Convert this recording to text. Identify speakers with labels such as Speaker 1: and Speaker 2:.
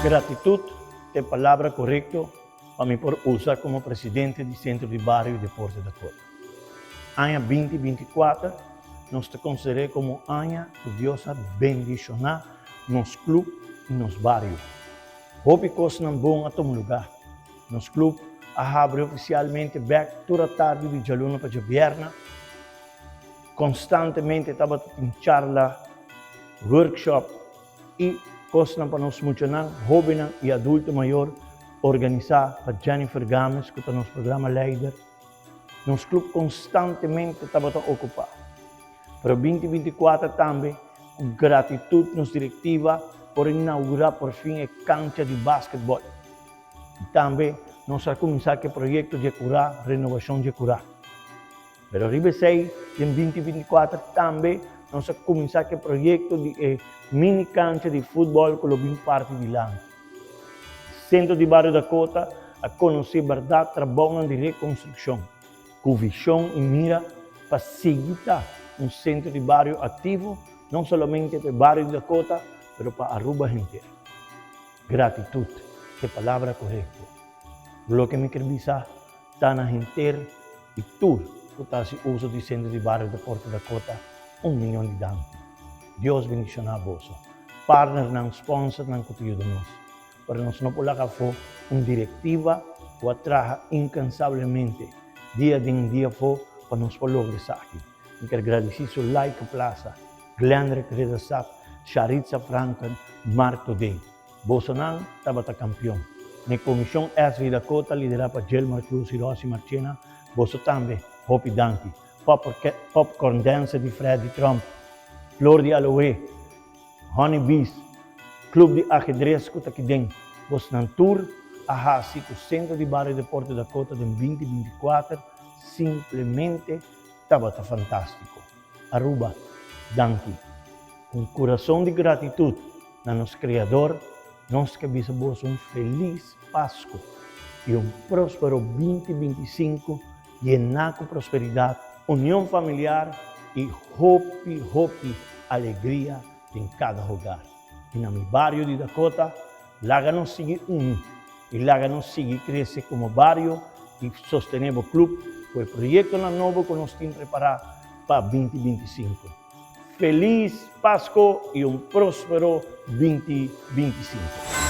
Speaker 1: Gratitud é a palavra correta para mim por usar como presidente do Centro de Barrio de Porto da Cota. Ano 2024, nós te consideramos como ano que Deus a bendicionar nos clubes e nos barrios. Hope coisa não bom a todo lugar. Nos clubes, abre oficialmente back toda a tarde de jaluna para viernes. Constantemente estava em charla, workshop e coisa para nós funcionar, jovem e adulto maior, organizar para Jennifer Games, que é o nosso programa líder. Nos clubes constantemente estava ocupado. Para 2024 também, gratidão nos diretiva por inaugurar por fim a cancha de basquetebol. E também nós vamos começar o projeto de curar, renovação de curar. Pero arriba sei, em 2024 também nós vamos começar o projeto de mini cancha de futebol com o parte de lá. Centro de Barrio da Cota a conhecer a verdade trabalhando de reconstrução, com visão e mira para seguir um centro de barrio ativo, não somente para o Barrio da Cota, mas para Aruba inteira. Gratidão é a palavra correta. O que me quer dizer está na gente e tudo que está se usa do centro de barrio de Porto da Cota, 1 milhão de danos. Deus bendicione a você. Partner não sponsor não conteúdo de nós. Para nós não podemos fazer uma diretiva que trabalha incansavelmente, dia em dia, para nós lograr isso aqui. Eu quero agradecer o Like Plaza, Glenn Redasap, Charitza Franken, Marco Day. Bolsonaro estava campeão. Na comissão SV da Cota, liderada por Gelmar Cruz e Rossi Marchena, você também, Hopi Danki, Popcorn Dance de Freddy Trump, Flor de Aloe, Honey Bees, Clube de Ajedrez que está aqui dentro. Você não tour, a o Centro de Barrio de Porto da Cota de 2024, simplesmente estava fantástico. Aruba, Danki, com coração de gratidão a nosso Criador, nós que desejamos feliz Páscoa e próspero 2025, llenar com prosperidade, união familiar e hope, alegria em cada lugar. E no meu barrio de Dakota, láganos seguir e láganos seguir crescer como barrio e sostener o clube, o projeto novo que nós temos preparado para 2025. Feliz Páscoa e próspero 2025.